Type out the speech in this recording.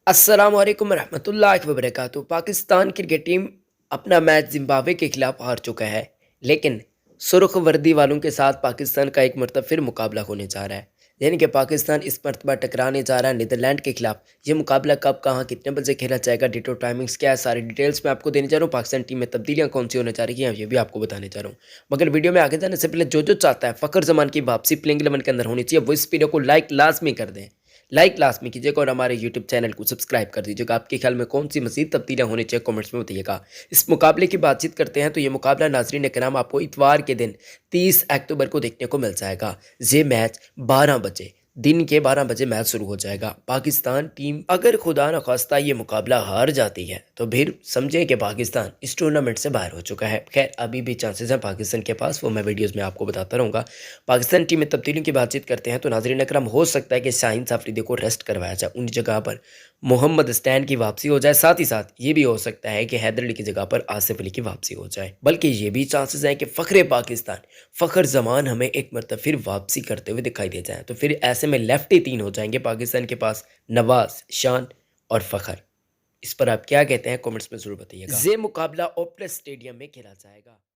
السلام علیکم ورحمۃ اللہ وبرکاتہ۔ پاکستان کرکٹ ٹیم اپنا میچ زمبابوے کے خلاف ہار چکا ہے، لیکن سرخ وردی والوں کے ساتھ پاکستان کا ایک مرتبہ پھر مقابلہ ہونے جا رہا ہے، یعنی کہ پاکستان اس مرتبہ ٹکرانے جا رہا ہے نیدرلینڈ کے خلاف۔ یہ مقابلہ کب، کہاں، کتنے بجے کھیلا جائے گا، ڈیٹ اور ٹائمنگز کیا ہے، ساری ڈیٹیلز میں آپ کو دینے جا رہا ہوں۔ پاکستان ٹیم میں تبدیلیاں کون سی ہونے جا رہی ہیں یہ بھی آپ کو بتانے جا رہا ہوں، مگر ویڈیو میں آگے جانے سے پہلے جو چاہتا ہے فخر زمان کی واپسی پلینگ 11 کے اندر ہونی چاہیے، وہ اس ویڈیو کو لائک لازمی کر دیں، لائک لازمی کیجیے گا اور ہمارے یوٹیوب چینل کو سبسکرائب کر دیجیے گا۔ آپ کے خیال میں کون سی مزید تبدیلیاں ہونی چاہیے کامنٹس میں بتائیے گا۔ اس مقابلے کی بات چیت کرتے ہیں تو یہ مقابلہ ناظرین کرام آپ کو اتوار کے دن 30 اکتوبر کو دیکھنے کو مل جائے گا۔ یہ میچ 12 بجے، دن کے 12 بجے میچ شروع ہو جائے گا۔ پاکستان ٹیم اگر خدا نخواستہ یہ مقابلہ ہار جاتی ہے تو پھر سمجھے کہ پاکستان اس ٹورنامنٹ سے باہر ہو چکا ہے۔ خیر ابھی بھی چانسز ہیں پاکستان کے پاس، وہ میں ویڈیوز میں آپ کو بتاتا رہوں گا۔ پاکستان ٹیم میں تبدیلیوں کی بات چیت کرتے ہیں تو ناظرین اکرام ہو سکتا ہے کہ شاہین افریدی کو ریسٹ کروایا جائے، ان جگہ پر محمد اسٹین کی واپسی ہو جائے، ساتھ ہی ساتھ یہ بھی ہو سکتا ہے کہ حیدر علی کی جگہ پر آصف علی کی واپسی ہو جائے، بلکہ یہ بھی چانسز ہیں کہ فخر پاکستان فخر زمان ہمیں ایک مرتبہ پھر واپسی کرتے ہوئے دکھائی دے جائیں، تو پھر ایسے میں لیفٹی 3 ہو جائیں گے پاکستان کے پاس، نواز، شان اور فخر۔ اس پر آپ کیا کہتے ہیں کامنٹس میں ضرور بتائیے گا۔ یہ مقابلہ اوپلس اسٹیڈیم میں کھیلا جائے گا۔